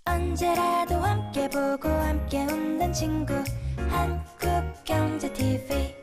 언제라도 함께 보고 함께 웃는 친구 한국경제TV.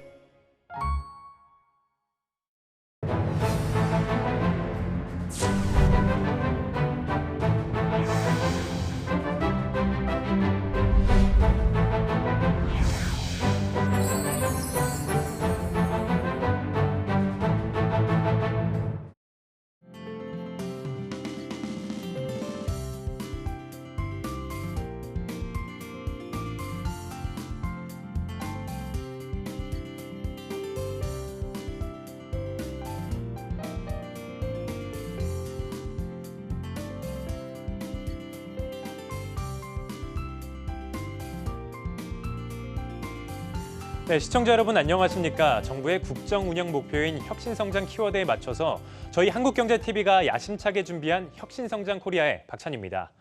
네, 시청자 여러분 안녕하십니까? 정부의 국정 운영 목표인 혁신성장 키워드에 맞춰서 저희 한국경제TV가 야심차게 준비한 혁신성장 코리아의 박찬입니다.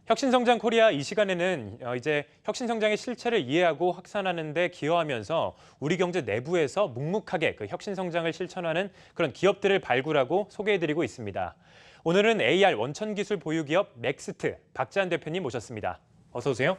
혁신성장 코리아 이 시간에는 이제 혁신성장의 실체를 이해하고 확산하는 데 기여하면서 우리 경제 내부에서 묵묵하게 그 혁신성장을 실천하는 그런 기업들을 발굴하고 소개해드리고 있습니다. 오늘은 AR 원천기술 보유기업 맥스트 박재한 대표님 모셨습니다. 어서 오세요.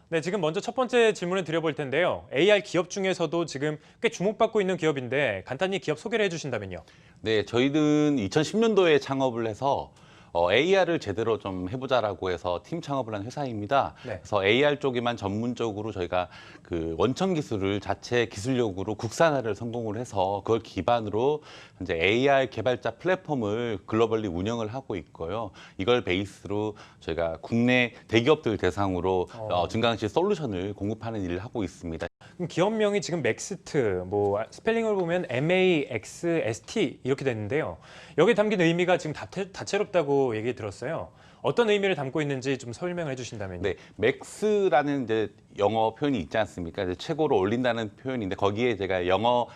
네, 지금 먼저 첫 번째 질문을 드려볼 텐데요. AR 기업 중에서도 지금 꽤 주목받고 있는 기업인데 간단히 기업 소개를 해주신다면요. 네, 저희는 2010년도에 창업을 해서 AR을 제대로 좀 해보자라고 해서 팀 창업을 한 회사입니다. 네. 그래서 AR 쪽에만 전문적으로 저희가 그 원천 기술을 자체 기술력으로 국산화를 성공을 해서 그걸 기반으로 이제 AR 개발자 플랫폼을 글로벌리 운영을 하고 있고요. 이걸 베이스로 저희가 국내 대기업들 대상으로 증강현실 솔루션을 공급하는 일을 하고 있습니다. 그럼 기업명이 지금 맥스트, 뭐 스펠링을 보면 MAXST 이렇게 됐는데요. 여기에 담긴 의미가 지금 다채롭다고 얘기 들었어요. 어떤 의미를 담고 있는지 좀 설명을 해주신다면요. 네, 맥스라는 이제 영어 표현이 있지 않습니까? 이제 최고로 올린다는 표현인데 거기에 제가 영어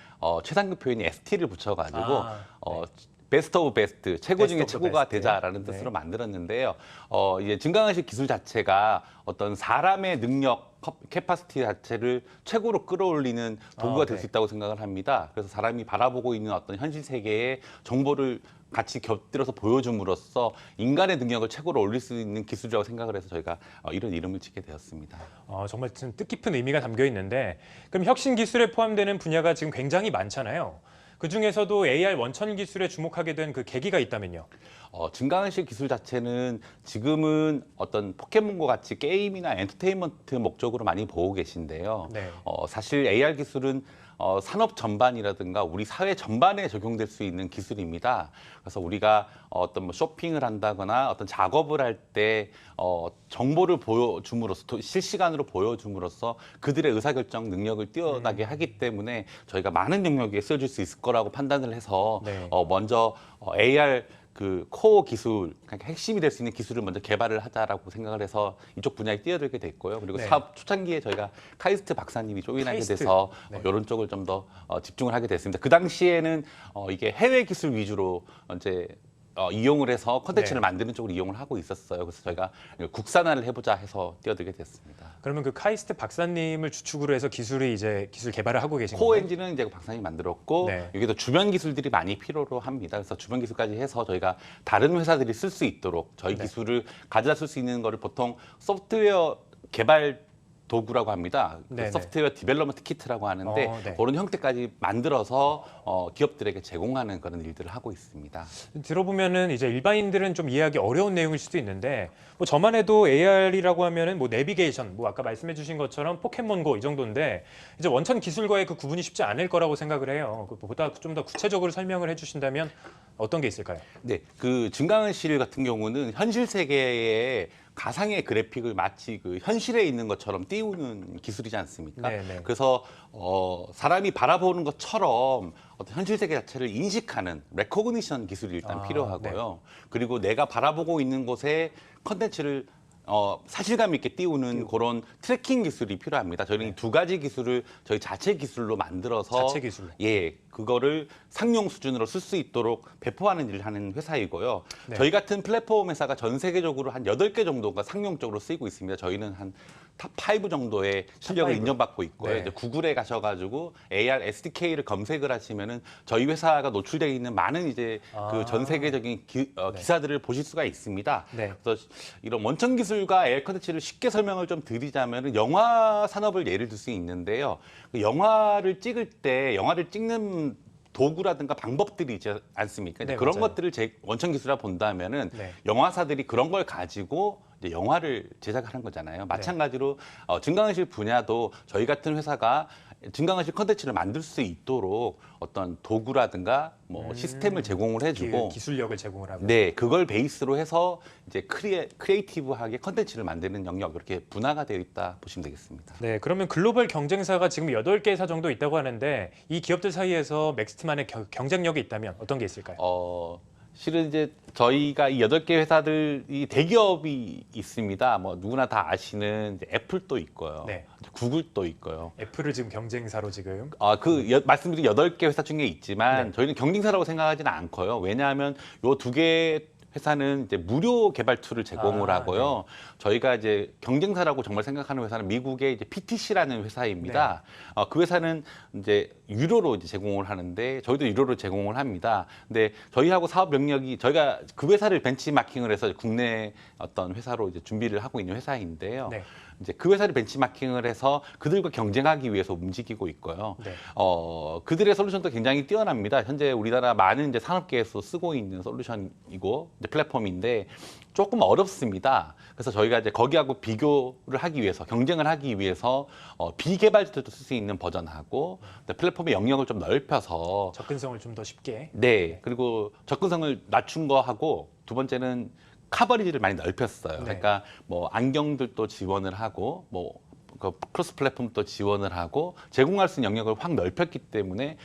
최상급 표현이 ST를 붙여가지고 네. 베스트 오브 베스트, 최고 중에 베스트 오브 최고가 베스트. 되자라는 뜻으로 네. 만들었는데요. 이제 증강현실 기술 자체가 어떤 사람의 능력, 캐파시티 자체를 최고로 끌어올리는 도구가 될 수 네. 있다고 생각을 합니다. 그래서 사람이 바라보고 있는 어떤 현실 세계의 정보를 같이 곁들여서 보여줌으로써 인간의 능력을 최고로 올릴 수 있는 기술이라고 생각을 해서 저희가 이런 이름을 짓게 되었습니다. 정말 좀 뜻깊은 의미가 담겨 있는데 그럼 혁신 기술에 포함되는 분야가 지금 굉장히 많잖아요. 그중에서도 AR 원천 기술에 주목하게 된 그 계기가 있다면요. 증강현실 기술 자체는 지금은 어떤 포켓몬과 같이 게임이나 엔터테인먼트 목적으로 많이 보고 계신데요. 네. 사실 AR 기술은 산업 전반이라든가 우리 사회 전반에 적용될 수 있는 기술입니다. 그래서 우리가 어떤 뭐 쇼핑을 한다거나 어떤 작업을 할 때 정보를 보여줌으로써 실시간으로 보여줌으로써 그들의 의사결정 능력을 뛰어나게 하기 때문에 저희가 많은 영역에 쓰여질 수 있을 거라고 판단을 해서 네. 먼저 AR 그 코어 기술, 그러니까 핵심이 될 수 있는 기술을 먼저 개발을 하자라고 생각을 해서 이쪽 분야에 뛰어들게 됐고요. 그리고 네. 사업 초창기에 저희가 카이스트 박사님이 조인하게 카이스트. 돼서 네. 이런 쪽을 좀 더 집중을 하게 됐습니다. 그 당시에는 이게 해외 기술 위주로 이제 이용을 해서 콘텐츠를 네. 만드는 쪽으로 이용을 하고 있었어요. 그래서 저희가 국산화를 해보자 해서 뛰어들게 됐습니다. 그러면 그 카이스트 박사님을 주축으로 해서 기술 개발을 하고 계신 코어 건가요? 엔진은 이제 박사님이 만들었고 네. 여기도 주변 기술들이 많이 필요로 합니다. 그래서 주변 기술까지 해서 저희가 다른 회사들이 쓸 수 있도록 저희 네. 기술을 가져다 쓸 수 있는 거를 보통 소프트웨어 개발 도구라고 합니다. 그 네네. 소프트웨어 디벨롭먼트 키트라고 하는데 네. 그런 형태까지 만들어서 기업들에게 제공하는 그런 일들을 하고 있습니다. 들어보면은 이제 일반인들은 좀 이해하기 어려운 내용일 수도 있는데 뭐 저만 해도 AR이라고 하면은 뭐 내비게이션, 뭐 아까 말씀해주신 것처럼 포켓몬고 이 정도인데 이제 원천 기술과의 그 구분이 쉽지 않을 거라고 생각을 해요. 그보다 좀 더 구체적으로 설명을 해주신다면 어떤 게 있을까요? 네, 그 증강현실 같은 경우는 현실 세계에 가상의 그래픽을 마치 그 현실에 있는 것처럼 띄우는 기술이지 않습니까? 네네. 그래서 사람이 바라보는 것처럼 어떤 현실 세계 자체를 인식하는 레코그니션 기술이 일단 필요하고요. 그리고 내가 바라보고 있는 곳에 컨텐츠를 사실감 있게 띄우는 그런 트래킹 기술이 필요합니다. 저희는 이 두 가지 기술을 저희 자체 기술로 만들어서 자체 기술로. 예, 그거를 상용 수준으로 쓸 수 있도록 배포하는 일을 하는 회사이고요. 네. 저희 같은 플랫폼 회사가 전 세계적으로 한 8개 정도가 상용적으로 쓰이고 있습니다. 저희는 한 탑 5 정도의 실력을 탑5. 인정받고 있고요. 네. 이제 구글에 가셔가지고 AR SDK를 검색을 하시면은 저희 회사가 노출되어 있는 많은 이제 그 전 세계적인 기사들을 보실 수가 있습니다. 네. 그래서 이런 원천 기술과 AR 컨텐츠를 쉽게 설명을 좀 드리자면은 영화 산업을 예를 들 수 있는데요. 그 영화를 찍을 때 영화를 찍는 도구라든가 방법들이 있지 않습니까? 네, 그런 맞아요. 것들을 원천 기술이라 본다면은 네. 영화사들이 그런 걸 가지고 이제 영화를 제작하는 거잖아요. 마찬가지로 증강현실 분야도 저희 같은 회사가 증강현실 컨텐츠를 만들 수 있도록 어떤 도구라든가 뭐 시스템을 제공을 해주고 기술력을 제공을 하고. 네, 그걸 베이스로 해서 이제 크리에이티브하게 컨텐츠를 만드는 영역 이렇게 분화가 되어 있다 보시면 되겠습니다. 네, 그러면 글로벌 경쟁사가 지금 8개 회사 정도 있다고 하는데 이 기업들 사이에서 맥스트만의 경쟁력이 있다면 어떤 게 있을까요? 실은 이제 저희가 이 8개 회사들이 대기업이 있습니다. 뭐 누구나 다 아시는 이제 애플도 있고요. 네. 구글도 있고요. 애플을 지금 경쟁사로 지금. 말씀드린 8개 회사 중에 있지만 네. 저희는 경쟁사라고 생각하지는 않고요. 왜냐하면 요 2개 회사는 이제 무료 개발 툴을 제공을 하고요. 저희가 이제 경쟁사라고 정말 생각하는 회사는 미국의 이제 PTC라는 회사입니다. 그 회사는 이제 유료로 이제 제공을 하는데 저희도 유료로 제공을 합니다. 근데 저희하고 사업 영역이 저희가 그 회사를 벤치마킹을 해서 국내 어떤 회사로 이제 준비를 하고 있는 회사인데요. 네. 이제 그 회사를 벤치마킹을 해서 그들과 경쟁하기 위해서 움직이고 있고요. 네. 그들의 솔루션도 굉장히 뛰어납니다. 현재 우리나라 많은 이제 산업계에서 쓰고 있는 솔루션이고 이제 플랫폼인데 조금 어렵습니다. 그래서 저희가 이제 거기하고 비교를 하기 위해서 경쟁을 하기 위해서 비개발자들도 쓸 수 있는 버전하고 플랫폼의 영역을 좀 넓혀서 접근성을 좀 더 쉽게. 네, 그리고 접근성을 낮춘 거 하고 두 번째는 커버리지를 많이 넓혔어요. 네. 그러니까 뭐 안경들도 지원을 하고 뭐 크로스 플랫폼도 지원을 하고 제공할 수 있는 영역을 확 넓혔기 때문에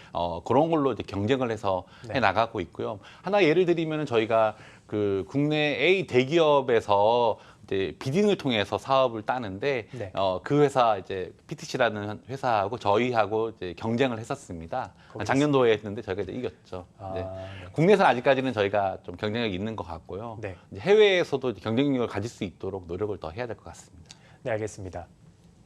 그런 걸로 이제 경쟁을 해서 네. 해 나가고 있고요. 하나 예를 들면은 저희가 그 국내 A 대기업에서 이제 비딩을 통해서 사업을 따는데 네. 그 회사 이제 PTC라는 회사하고 저희하고 이제 경쟁을 했었습니다. 작년도에 했는데 저희가 이제 이겼죠. 네. 네. 국내에서는 아직까지는 저희가 좀 경쟁력이 있는 것 같고요. 네. 이제 해외에서도 경쟁력을 가질 수 있도록 노력을 더 해야 될 것 같습니다. 네, 알겠습니다.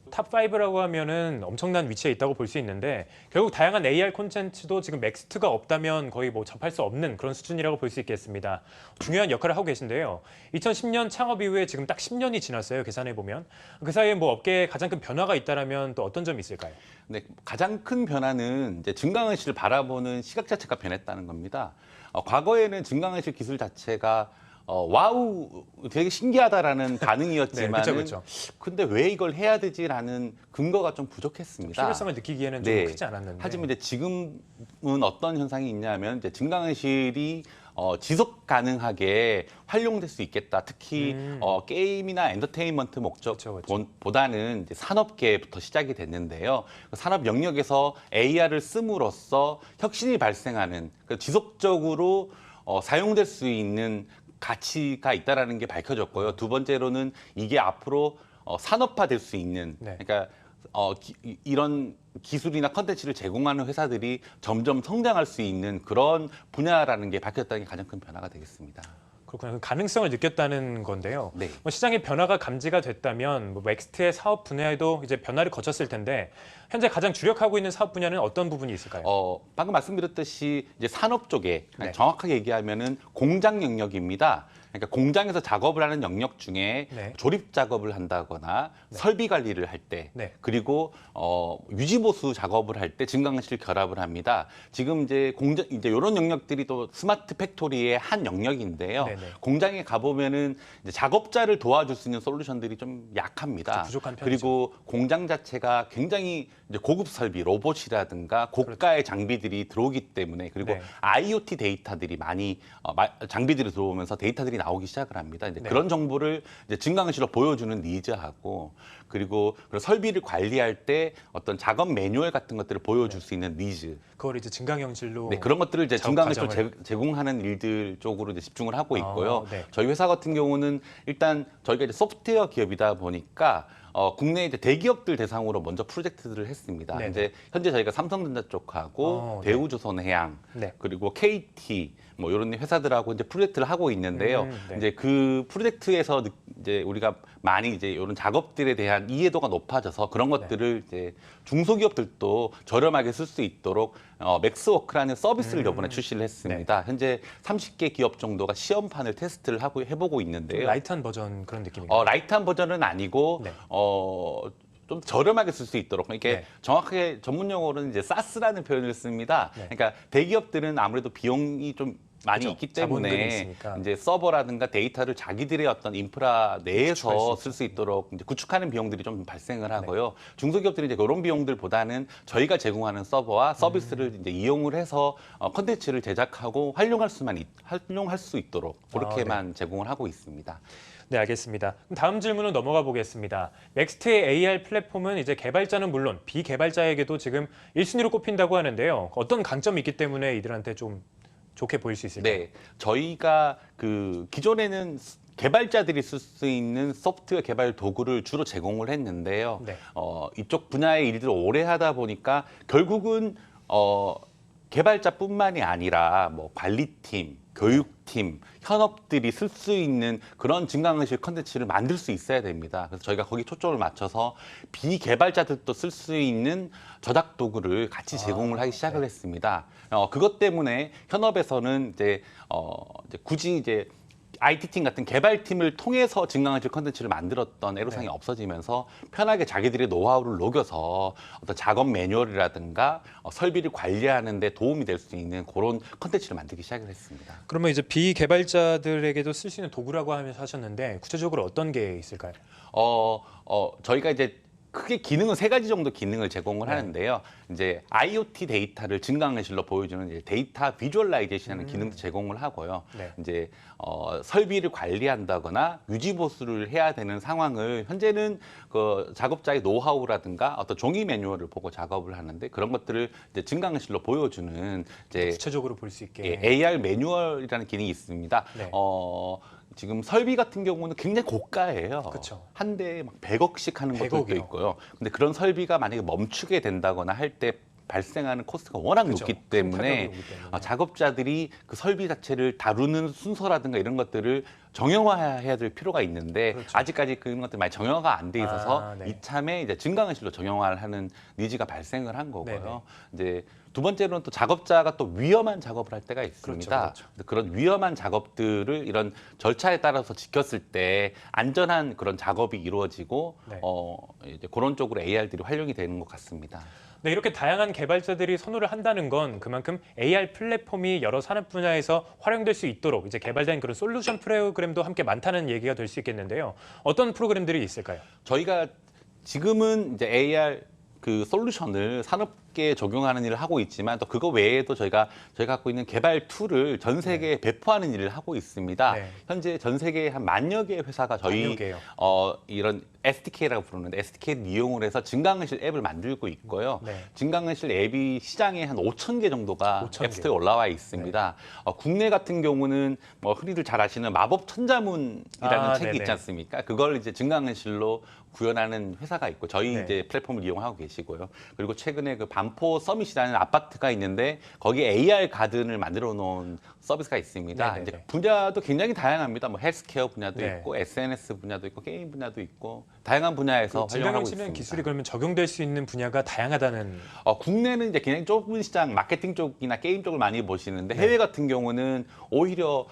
탑5라고 하면은 엄청난 위치에 있다고 볼 수 있는데 결국 다양한 AR 콘텐츠도 지금 맥스트가 없다면 거의 뭐 접할 수 없는 그런 수준이라고 볼 수 있겠습니다. 중요한 역할을 하고 계신데요. 2010년 창업 이후에 지금 딱 10년이 지났어요. 계산해 보면. 그 사이에 뭐 업계에 가장 큰 변화가 있다라면 또 어떤 점이 있을까요? 네, 가장 큰 변화는 이제 증강현실을 바라보는 시각 자체가 변했다는 겁니다. 과거에는 증강현실 기술 자체가 와우, 되게 신기하다라는 반응이었지만, 네, 그렇죠. 근데 왜 이걸 해야 되지라는 근거가 좀 부족했습니다. 필요성을 느끼기에는 좀 크지 않았는데. 하지만 이제 지금은 어떤 현상이 있냐면 이제 증강현실이 지속 가능하게 활용될 수 있겠다. 특히 게임이나 엔터테인먼트 목적보다는 이제 산업계부터 시작이 됐는데요. 산업 영역에서 AR을 씀으로써 혁신이 발생하는 지속적으로 사용될 수 있는 가치가 있다라는 게 밝혀졌고요. 두 번째로는 이게 앞으로 산업화될 수 있는, 네. 그러니까 이런 기술이나 컨텐츠를 제공하는 회사들이 점점 성장할 수 있는 그런 분야라는 게 밝혔다는 게 가장 큰 변화가 되겠습니다. 그렇군요. 그 가능성을 느꼈다는 건데요. 네. 뭐 시장의 변화가 감지가 됐다면 뭐 맥스트의 사업 분야에도 이제 변화를 거쳤을 텐데 현재 가장 주력하고 있는 사업 분야는 어떤 부분이 있을까요? 방금 말씀드렸듯이 이제 산업 쪽에 네. 정확하게 얘기하면은 공장 영역입니다. 그러니까 공장에서 작업을 하는 영역 중에 네. 조립 작업을 한다거나 설비 관리를 할 때, 네. 그리고 유지 보수 작업을 할 때 증강현실 결합을 합니다. 지금 이제 이제 이런 영역들이 또 스마트 팩토리의 한 영역인데요. 네네. 공장에 가보면은 이제 작업자를 도와줄 수 있는 솔루션들이 좀 약합니다. 부족한 편이죠. 그리고 공장 자체가 굉장히 이제 고급 설비, 로봇이라든가 고가의 장비들이 들어오기 때문에, 그리고 네. IoT 데이터들이 많이 장비들이 들어오면서 데이터들이 나오기 시작을 합니다. 이제 네. 그런 정보를 이제 증강현실로 보여주는 니즈하고, 그리고 설비를 관리할 때 어떤 작업 매뉴얼 같은 것들을 보여줄 수 있는 니즈. 그걸 이제 증강현실로 네, 그런 것들을 이제 작업 증강현실로 과정을. 제공하는 일들 쪽으로 이제 집중을 하고 있고요. 네. 저희 회사 같은 경우는 일단 저희가 이제 소프트웨어 기업이다 보니까 국내 이제 대기업들 대상으로 먼저 프로젝트들을 했습니다. 네네. 이제 현재 저희가 삼성전자 쪽하고 네. 대우조선해양 네. 그리고 KT 뭐 이런 회사들하고 이제 프로젝트를 하고 있는데요. 네. 이제 그 프로젝트에서 이제 우리가 많이 이제 이런 작업들에 대한 이해도가 높아져서 그런 것들을 이제 중소기업들도 저렴하게 쓸 수 있도록 맥스워크라는 서비스를 이번에 출시를 했습니다. 현재 30개 기업 정도가 시험판을 테스트를 하고 해보고 있는데요. 라이트한 버전 그런 느낌인가요? 라이트한 버전은 아니고 네. 좀 저렴하게 쓸 수 있도록 이게 네. 정확하게 전문 용어로는 이제 SaaS라는 표현을 씁니다. 네. 그러니까 대기업들은 아무래도 비용이 좀 많이 그죠. 있기 자본금이 때문에 있으니까. 이제 서버라든가 데이터를 자기들의 어떤 인프라 구축할 내에서 수 쓸 수 있도록 이제 구축하는 비용들이 좀 발생을 하고요. 중소기업들은 이제 그런 비용들보다는 저희가 제공하는 서버와 서비스를 이제 이용을 해서 컨텐츠를 제작하고 활용할 수 있도록 그렇게만 제공을 하고 있습니다. 네, 알겠습니다. 그럼 다음 질문으로 넘어가 보겠습니다. 넥스트의 AR 플랫폼은 이제 개발자는 물론 비개발자에게도 지금 1순위로 꼽힌다고 하는데요. 어떤 강점이 있기 때문에 이들한테 좀 좋게 보일 수 있을까요? 네, 저희가 그 기존에는 개발자들이 쓸 수 있는 소프트웨어 개발 도구를 주로 제공을 했는데요. 네. 이쪽 분야의 일들을 오래 하다 보니까 결국은 개발자뿐만이 아니라 뭐 관리팀, 교육팀, 현업들이 쓸 수 있는 그런 증강현실 컨텐츠를 만들 수 있어야 됩니다. 그래서 저희가 거기 초점을 맞춰서 비개발자들도 쓸 수 있는 저작 도구를 같이 제공을 하기 시작을 했습니다. 그것 때문에 현업에서는 이제 굳이 이제 IT팀 같은 개발팀을 통해서 증강현실 컨텐츠를 만들었던 애로사항이 없어지면서 편하게 자기들의 노하우를 녹여서 어떤 작업 매뉴얼이라든가 설비를 관리하는 데 도움이 될 수 있는 그런 컨텐츠를 만들기 시작을 했습니다. 그러면 이제 비개발자들에게도 쓸 수 있는 도구라고 하셨는데 구체적으로 어떤 게 있을까요? 저희가 이제 크게 기능은 3가지 정도 기능을 제공을 하는데요. 이제 IoT 데이터를 증강현실로 보여주는 이제 데이터 비주얼라이제이션이라는 기능도 제공을 하고요. 네. 이제 설비를 관리한다거나 유지 보수를 해야 되는 상황을 현재는 그 작업자의 노하우라든가 어떤 종이 매뉴얼을 보고 작업을 하는데 그런 것들을 이제 증강현실로 보여주는 이제 구체적으로 볼 수 있게. AR 매뉴얼이라는 기능이 있습니다. 네. 지금 설비 같은 경우는 굉장히 고가예요. 그쵸. 한 대에 막 100억씩 하는 것들도 100억이요. 있고요. 근데 그런 설비가 만약에 멈추게 된다거나 할 때 발생하는 코스트가 워낙 그죠. 높기 큰 때문에 타격이 오기 때문에. 작업자들이 그 설비 자체를 다루는 순서라든가 이런 것들을 정형화해야 될 필요가 있는데 그렇죠. 아직까지 그런 것들이 많이 정형화가 안 돼 있어서 네. 이참에 이제 증강현실로 정형화를 하는 니즈가 발생을 한 거고요. 네네. 이제 두 번째로는 또 작업자가 또 위험한 작업을 할 때가 있습니다. 그렇죠. 그런 위험한 작업들을 이런 절차에 따라서 지켰을 때 안전한 그런 작업이 이루어지고 네. 이제 그런 쪽으로 AR들이 활용이 되는 것 같습니다. 네, 이렇게 다양한 개발자들이 선호를 한다는 건 그만큼 AR 플랫폼이 여러 산업 분야에서 활용될 수 있도록 이제 개발된 그런 솔루션 프로그램도 함께 많다는 얘기가 될 수 있겠는데요. 어떤 프로그램들이 있을까요? 저희가 지금은 이제 AR 그 솔루션을 산업계에 적용하는 일을 하고 있지만 또 그거 외에도 저희가 갖고 있는 개발 툴을 전 세계에 배포하는 일을 하고 있습니다. 네. 현재 전 세계에 한 10,000여 개의 회사가 저희 10,000여 개요. 이런 SDK라고 부르는데 SDK를 이용을 해서 증강현실 앱을 만들고 있고요. 네. 증강현실 앱이 시장에 한 5,000개 정도가 5,000 개. 앱스토어에 올라와 있습니다. 국내 같은 경우는 뭐 흔히들 잘 아시는 마법 천자문이라는 책이 네네. 있지 않습니까? 그걸 이제 증강현실로 구현하는 회사가 있고 저희 네. 이제 플랫폼을 이용하고 계시고요. 그리고 최근에 그 반포 서밋이라는 아파트가 있는데 거기에 AR 가든을 만들어 놓은 서비스가 있습니다. 네네네. 이제 분야도 굉장히 다양합니다. 뭐 헬스케어 분야도 네. 있고 SNS 분야도 있고 게임 분야도 있고 다양한 분야에서 활용하고 증강현실은 있습니다. 기술이 그러면 적용될 수 있는 분야가 다양하다는. 국내는 이제 굉장히 좁은 시장 마케팅 쪽이나 게임 쪽을 많이 보시는데 네. 해외 같은 경우는 오히려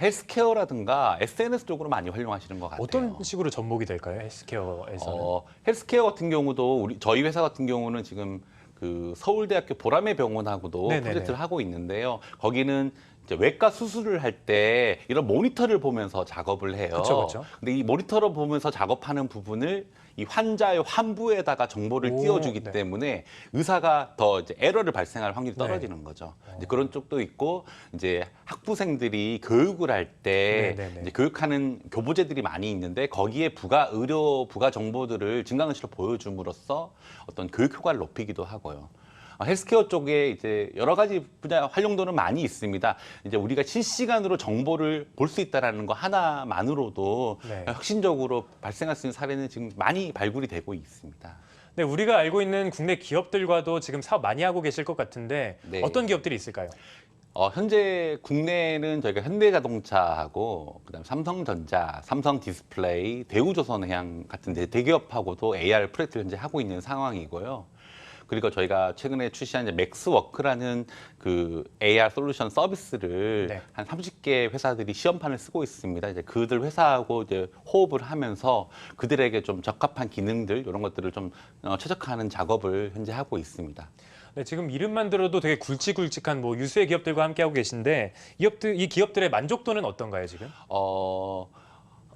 헬스케어라든가 SNS 쪽으로 많이 활용하시는 것 같아요. 어떤 식으로 접목이 될까요? 헬스케어에서는. 헬스케어 같은 경우도 저희 회사 같은 경우는 지금 그 서울대학교 보라매 병원하고도 네네네. 프로젝트를 하고 있는데요. 거기는 이제 외과 수술을 할 때 이런 모니터를 보면서 작업을 해요. 그쵸. 근데 이 모니터를 보면서 작업하는 부분을 이 환자의 환부에다가 정보를 오, 띄워주기 네. 때문에 의사가 더 이제 에러를 발생할 확률이 네. 떨어지는 거죠. 이제 그런 쪽도 있고 이제 학부생들이 교육을 할 때 네네네. 이제 교육하는 교보제들이 많이 있는데 거기에 의료 부가 정보들을 증강현실로 보여줌으로써 어떤 교육 효과를 높이기도 하고요. 헬스케어 쪽에 이제 여러 가지 분야 활용도는 많이 있습니다. 이제 우리가 실시간으로 정보를 볼 수 있다라는 거 하나만으로도 네. 혁신적으로 발생할 수 있는 사례는 지금 많이 발굴이 되고 있습니다. 네, 우리가 알고 있는 국내 기업들과도 지금 사업 많이 하고 계실 것 같은데 네. 어떤 기업들이 있을까요? 현재 국내에는 저희가 현대자동차하고 그다음 삼성전자, 삼성디스플레이, 대우조선해양 같은 대기업하고도 AR 프로젝트를 현재 하고 있는 상황이고요. 그리고 저희가 최근에 출시한 이제 맥스워크라는 그 AR 솔루션 서비스를 네. 한 30개 회사들이 시험판을 쓰고 있습니다. 이제 그들 회사하고 이제 호흡을 하면서 그들에게 좀 적합한 기능들 이런 것들을 좀 최적화하는 작업을 현재 하고 있습니다. 네, 지금 이름만 들어도 되게 굵직굵직한 뭐 유수의 기업들과 함께하고 계신데 이 기업들의 만족도는 어떤가요, 지금?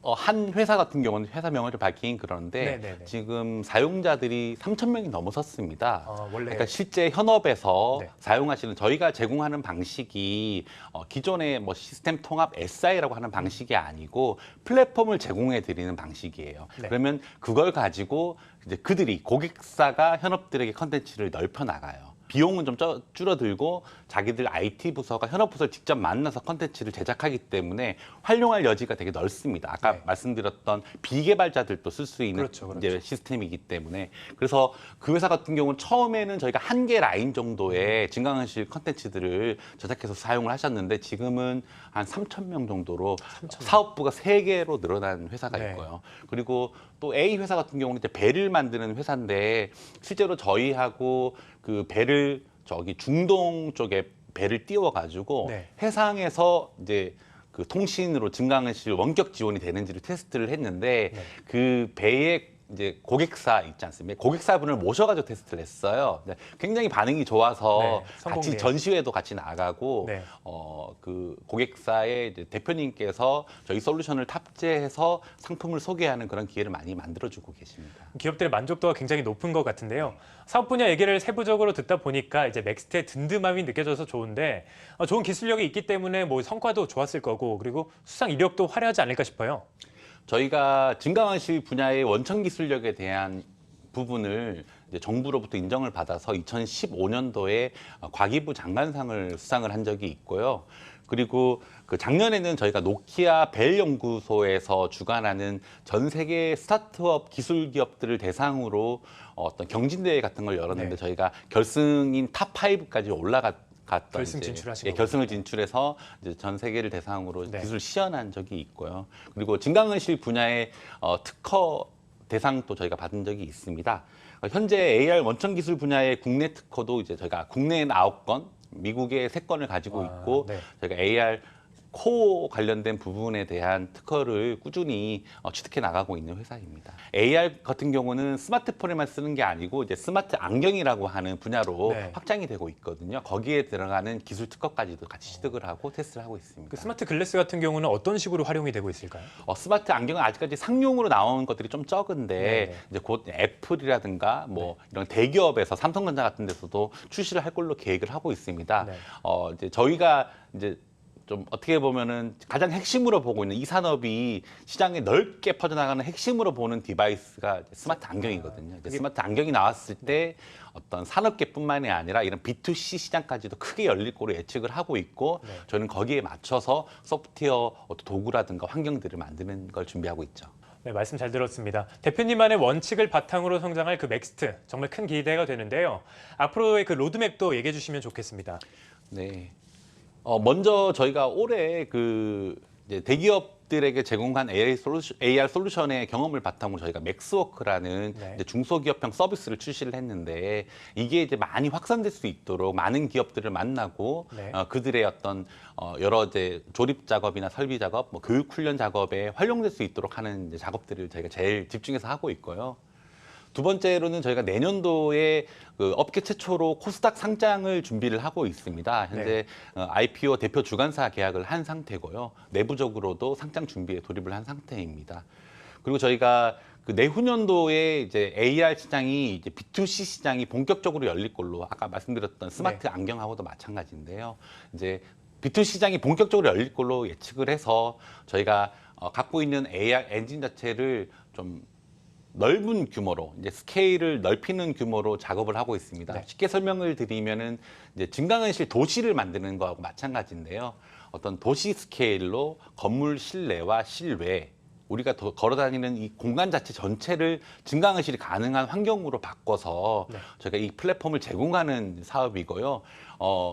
한 회사 같은 경우는 회사명을 밝히긴 그러는데 네네네. 지금 사용자들이 3,000명이 넘어섰습니다. 원래 그러니까 실제 현업에서 네. 사용하시는 저희가 제공하는 방식이 기존의 뭐 시스템 통합 SI라고 하는 방식이 아니고 플랫폼을 제공해 드리는 방식이에요. 네. 그러면 그걸 가지고 이제 그들이 고객사가 현업들에게 컨텐츠를 넓혀 나가요. 비용은 좀 줄어들고 자기들 IT 부서가 현업 부서를 직접 만나서 컨텐츠를 제작하기 때문에 활용할 여지가 되게 넓습니다. 아까 네. 말씀드렸던 비개발자들도 쓸 수 있는 그렇죠. 이제 시스템이기 때문에 그래서 그 회사 같은 경우는 처음에는 저희가 한 개 라인 정도의 증강현실 컨텐츠들을 제작해서 사용을 하셨는데 지금은 한 3,000명 정도로 3,000명. 사업부가 3개로 늘어난 회사가 네. 있고요. 그리고 또 A 회사 같은 경우는 이제 배를 만드는 회사인데 실제로 저희하고 그 배를 저기 중동 쪽에 배를 띄워가지고 네. 해상에서 이제 그 통신으로 증강현실 원격 지원이 되는지를 테스트를 했는데 네. 그 배의 이제 고객사 있지 않습니까? 고객사분을 모셔가지고 테스트를 했어요. 네, 굉장히 반응이 좋아서 네, 같이 성공이에요. 전시회도 같이 나가고 네. 그 고객사의 이제 대표님께서 저희 솔루션을 탑재해서 상품을 소개하는 그런 기회를 많이 만들어주고 계십니다. 기업들의 만족도가 굉장히 높은 것 같은데요. 사업 분야 얘기를 세부적으로 듣다 보니까 이제 맥스트의 든든함이 느껴져서 좋은데 좋은 기술력이 있기 때문에 뭐 성과도 좋았을 거고 그리고 수상 이력도 화려하지 않을까 싶어요. 저희가 증강현실 분야의 원천 기술력에 대한 부분을 이제 정부로부터 인정을 받아서 2015년도에 과기부 장관상을 수상을 한 적이 있고요. 그리고 그 작년에는 저희가 노키아 벨 연구소에서 주관하는 전 세계 스타트업 기술 기업들을 대상으로 어떤 경진대회 같은 걸 열었는데 네. 저희가 결승인 탑5까지 올라갔던 결승 이제, 진출하신 예, 거군요. 결승을 진출해서 이제 전 세계를 대상으로 네. 기술 시연한 적이 있고요. 그리고 증강현실 분야의 특허 대상도 저희가 받은 적이 있습니다. 현재 AR 원천 기술 분야의 국내 특허도 이제 저희가 국내엔 9건, 미국에 3건을 가지고 있고 네. 저희가 AR 코어 관련된 부분에 대한 특허를 꾸준히 취득해 나가고 있는 회사입니다. AR 같은 경우는 스마트폰에만 쓰는 게 아니고 이제 스마트 안경이라고 하는 분야로 네. 확장이 되고 있거든요. 거기에 들어가는 기술 특허까지도 같이 취득을 하고 테스트를 하고 있습니다. 그 스마트 글래스 같은 경우는 어떤 식으로 활용이 되고 있을까요? 스마트 안경은 아직까지 상용으로 나온 것들이 좀 적은데 네네. 이제 곧 애플이라든가 뭐 이런 대기업에서 삼성전자 같은 데서도 출시를 할 걸로 계획을 하고 있습니다. 네. 이제 저희가 이제 좀 어떻게 보면은 가장 핵심으로 보고 있는 이 산업이 시장에 넓게 퍼져나가는 핵심으로 보는 디바이스가 이제 스마트 안경이거든요. 이제 스마트 안경이 나왔을 때 어떤 산업계뿐만이 아니라 이런 B2C 시장까지도 크게 열릴 거로 예측을 하고 있고 네. 저희는 거기에 맞춰서 소프트웨어 도구라든가 환경들을 만드는 걸 준비하고 있죠. 네, 말씀 잘 들었습니다. 대표님만의 원칙을 바탕으로 성장할 그 맥스트 정말 큰 기대가 되는데요. 앞으로의 그 로드맵도 얘기해 주시면 좋겠습니다. 네. 먼저 저희가 올해 이제 대기업들에게 제공한 AR 솔루션의 경험을 바탕으로 저희가 맥스워크라는 네. 이제 중소기업형 서비스를 출시를 했는데 이게 이제 많이 확산될 수 있도록 많은 기업들을 만나고 네. 그들의 어떤 여러 이제 조립 작업이나 설비 작업, 뭐 교육 훈련 작업에 활용될 수 있도록 하는 이제 작업들을 저희가 제일 집중해서 하고 있고요. 두 번째로는 저희가 내년도에 그 업계 최초로 코스닥 상장을 준비를 하고 있습니다. 현재 IPO 대표 주관사 계약을 한 상태고요. 내부적으로도 상장 준비에 돌입을 한 상태입니다. 그리고 저희가 그 내후년도에 이제 AR 시장이 이제 B2C 시장이 본격적으로 열릴 걸로 아까 말씀드렸던 스마트 안경하고도 마찬가지인데요. 이제 B2C 시장이 본격적으로 열릴 걸로 예측을 해서 저희가 갖고 있는 AR 엔진 자체를 좀 넓은 규모로 이제 스케일을 넓히는 규모로 작업을 하고 있습니다. 네. 쉽게 설명을 드리면은 이제 증강현실 도시를 만드는 거하고 마찬가지인데요. 어떤 도시 스케일로 건물 실내와 실외 우리가 걸어 다니는 이 공간 자체 전체를 증강현실이 가능한 환경으로 바꿔서 네. 저희가 이 플랫폼을 제공하는 사업이고요.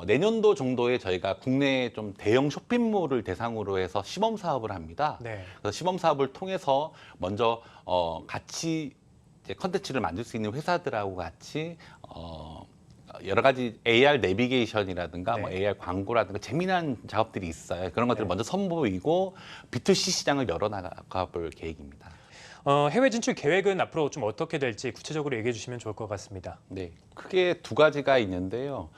내년도 정도에 저희가 국내 좀 대형 쇼핑몰을 대상으로 해서 시범 사업을 합니다. 네. 그래서 시범 사업을 통해서 먼저 같이 이제 컨텐츠를 만들 수 있는 회사들하고 같이 여러 가지 AR 내비게이션이라든가 네. 뭐 AR 광고라든가 재미난 작업들이 있어요. 그런 것들을 네. 먼저 선보이고 B2C 시장을 열어나가 볼 계획입니다. 해외 진출 계획은 앞으로 좀 어떻게 될지 구체적으로 얘기해 주시면 좋을 것 같습니다. 네, 크게 두 가지가 있는데요.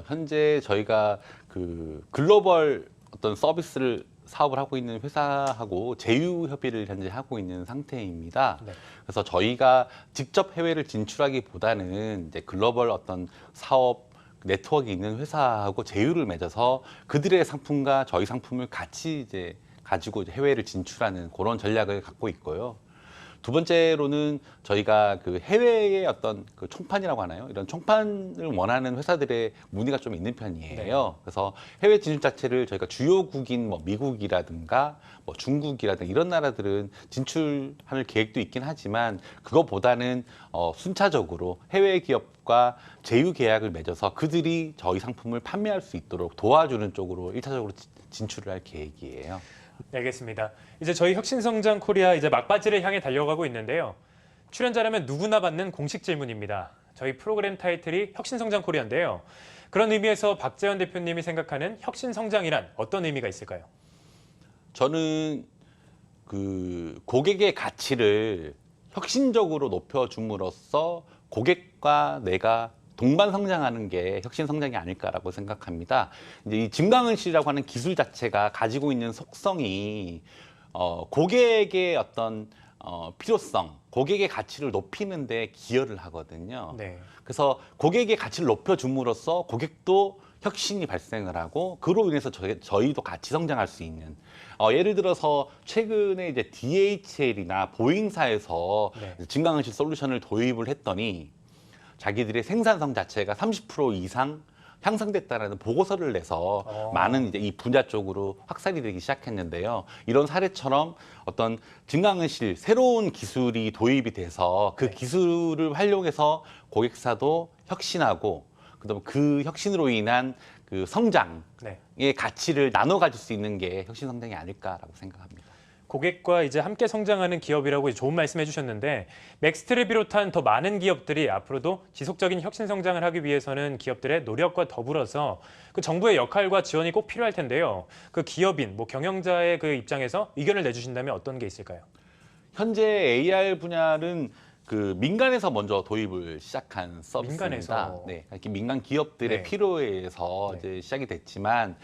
현재 저희가 그 글로벌 어떤 서비스를 사업을 하고 있는 회사하고 제휴 협의를 현재 하고 있는 상태입니다. 네. 그래서 저희가 직접 해외를 진출하기보다는 이제 글로벌 어떤 사업 네트워크가 있는 회사하고 제휴를 맺어서 그들의 상품과 저희 상품을 같이 이제 가지고 이제 해외를 진출하는 그런 전략을 갖고 있고요. 두 번째로는 저희가 그 해외의 어떤 그 총판이라고 하나요? 이런 총판을 원하는 회사들의 문의가 좀 있는 편이에요. 그래서 해외 진출 자체를 저희가 주요국인 뭐 미국이라든가 뭐 중국이라든가 이런 나라들은 진출할 계획도 있긴 하지만 그거보다는 순차적으로 해외 기업과 제휴 계약을 맺어서 그들이 저희 상품을 판매할 수 있도록 도와주는 쪽으로 일차적으로 진출을 할 계획이에요. 네, 알겠습니다. 이제 저희 혁신성장 코리아 이제 막바지를 향해 달려가고 있는데요. 출연자라면 누구나 받는 공식 질문입니다. 저희 프로그램 타이틀이 혁신성장 코리아인데요. 그런 의미에서 박재현 대표님이 생각하는 혁신성장이란 어떤 의미가 있을까요? 저는 그 고객의 가치를 혁신적으로 높여줌으로써 고객과 내가 동반 성장하는 게 혁신 성장이 아닐까라고 생각합니다. 이제 이 증강현실이라고 하는 기술 자체가 가지고 있는 속성이 고객의 어떤 필요성, 고객의 가치를 높이는 데 기여를 하거든요. 네. 그래서 고객의 가치를 높여줌으로써 고객도 혁신이 발생을 하고 그로 인해서 저희도 같이 성장할 수 있는 예를 들어서 최근에 이제 DHL이나 보잉사에서 네. 증강현실 솔루션을 도입을 했더니 자기들의 생산성 자체가 30% 이상 향상됐다라는 보고서를 내서 많은 이제 이 분야 쪽으로 확산이 되기 시작했는데요. 이런 사례처럼 어떤 증강현실 새로운 기술이 도입이 돼서 그 기술을 활용해서 고객사도 혁신하고 그다음에 그 혁신으로 인한 그 성장의 가치를 나눠 가질 수 있는 게 혁신 성장이 아닐까라고 생각합니다. 고객과 이제 함께 성장하는 기업이라고 좋은 말씀해 주셨는데 맥스트를 비롯한 더 많은 기업들이 앞으로도 지속적인 혁신 성장을 하기 위해서는 기업들의 노력과 더불어서 그 정부의 역할과 지원이 꼭 필요할 텐데요. 그 기업인, 뭐 경영자의 그 입장에서 의견을 내주신다면 어떤 게 있을까요? 현재 AR 분야는 그 민간에서 먼저 도입을 시작한 서비스입니다. 민간에서. 네, 이렇게 민간 기업들의 네. 필요에 의해서 네. 이제 시작이 됐지만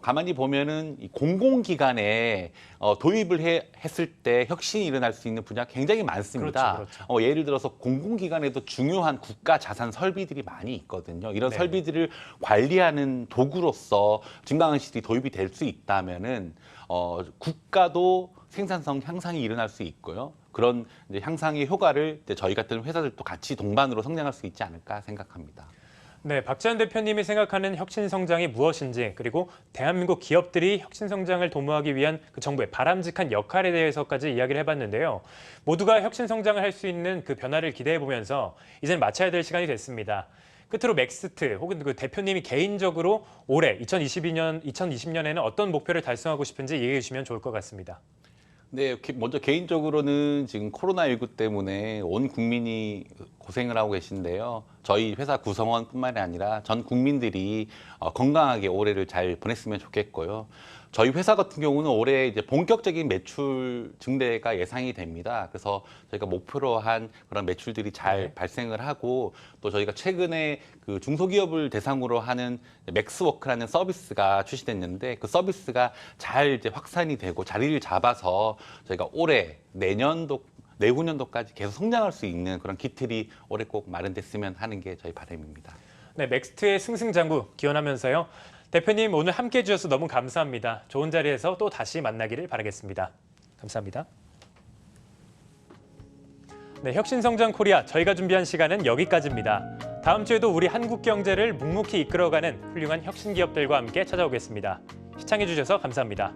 가만히 보면은 이 공공기관에 도입을 했을 때 혁신이 일어날 수 있는 분야 굉장히 많습니다. 그렇죠. 예를 들어서 공공기관에도 중요한 국가 자산 설비들이 많이 있거든요. 이런 네. 설비들을 관리하는 도구로서 증강현실이 도입이 될 수 있다면은 국가도 생산성 향상이 일어날 수 있고요. 그런 이제 향상의 효과를 이제 저희 같은 회사들도 같이 동반으로 성장할 수 있지 않을까 생각합니다. 네, 박재현 대표님이 생각하는 혁신 성장이 무엇인지 그리고 대한민국 기업들이 혁신 성장을 도모하기 위한 그 정부의 바람직한 역할에 대해서까지 이야기를 해봤는데요. 모두가 혁신 성장을 할 수 있는 그 변화를 기대해 보면서 이제는 마쳐야 될 시간이 됐습니다. 끝으로 맥스트 혹은 그 대표님이 개인적으로 올해 2020년에는 어떤 목표를 달성하고 싶은지 얘기해 주시면 좋을 것 같습니다. 네, 먼저 개인적으로는 지금 코로나19 때문에 온 국민이 고생을 하고 계신데요. 저희 회사 구성원뿐만이 아니라 전 국민들이 건강하게 올해를 잘 보냈으면 좋겠고요. 저희 회사 같은 경우는 올해 이제 본격적인 매출 증대가 예상이 됩니다. 그래서 저희가 목표로 한 그런 매출들이 잘 발생을 하고 또 저희가 최근에 그 중소기업을 대상으로 하는 맥스워크라는 서비스가 출시됐는데 그 서비스가 잘 이제 확산이 되고 자리를 잡아서 저희가 올해 내후년도까지 계속 성장할 수 있는 그런 기틀이 올해 꼭 마련됐으면 하는 게 저희 바람입니다. 네, 맥스트의 승승장구 기원하면서요. 대표님 오늘 함께해 주셔서 너무 감사합니다. 좋은 자리에서 또 다시 만나기를 바라겠습니다. 감사합니다. 네, 혁신성장 코리아 저희가 준비한 시간은 여기까지입니다. 다음 주에도 우리 한국 경제를 묵묵히 이끌어가는 훌륭한 혁신 기업들과 함께 찾아오겠습니다. 시청해주셔서 감사합니다.